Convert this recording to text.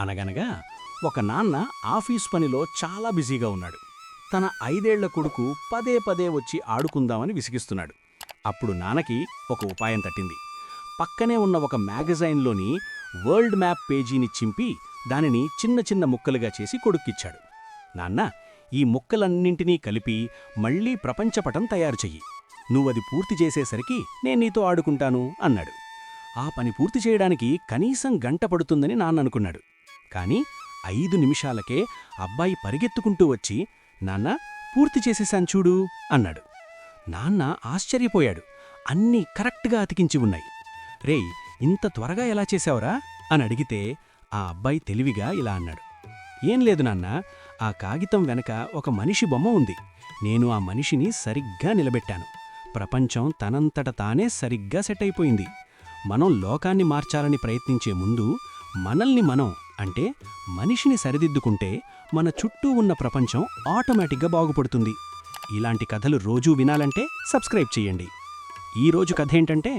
అనగనగా ఒక నాన్న ఆఫీస్ పనిలో చాలా బిజీగా ఉన్నాడు. తన 5 ఏళ్ల కొడుకు పదే పదే వచ్చి ఆడుకుందామని విసిగిస్తున్నాడు. అప్పుడు నాన్నకి ఒక ఉపాయం తట్టింది. పక్కనే ఉన్న ఒక మ్యాగజైన్లోని వరల్డ్ మ్యాప్ పేజీని చింపి దానిని చిన్న చిన్న ముక్కలుగా చేసి కొడుక్కిచ్చాడు. నాన్నా, ఈ ముక్కలన్నింటినీ కలిపి మళ్లీ ప్రపంచపటం తయారు చెయ్యి. నువ్వది పూర్తి చేసేసరికి నేను నీతో ఆడుకుంటాను అన్నాడు. ఆ పని పూర్తి చేయడానికి కనీసం గంట పడుతుందని నాన్ననుకున్నాడు. కాని 5 నిమిషాలకే అబ్బాయి పరిగెత్తుకుంటూ వచ్చి, నాన్నా, పూర్తి చేసేశాను చూడు అన్నాడు. నాన్న ఆశ్చర్యపోయాడు. అన్నీ కరెక్ట్గా అతికించి ఉన్నాయి. రేయ్, ఇంత త్వరగా ఎలా చేశావురా అని అడిగితే ఆ అబ్బాయి తెలివిగా ఇలా అన్నాడు. ఏం లేదు నాన్నా, ఆ కాగితం వెనక ఒక మనిషి బొమ్మ ఉంది. నేను ఆ మనిషిని సరిగ్గా నిలబెట్టాను. ప్రపంచం తనంతట తానే సరిగ్గా సెట్ అయిపోయింది. మనం లోకాన్ని మార్చాలని ప్రయత్నించే ముందు మనల్ని మనం అంటే మనిషిని సరిదిద్దుకుంటే మన చుట్టూ ఉన్న ప్రపంచం ఆటోమేటిక్గా బాగుపడుతుంది. ఇలాంటి కథలు రోజూ వినాలంటే సబ్స్క్రైబ్ చెయ్యండి. ఈరోజు కథేంటంటే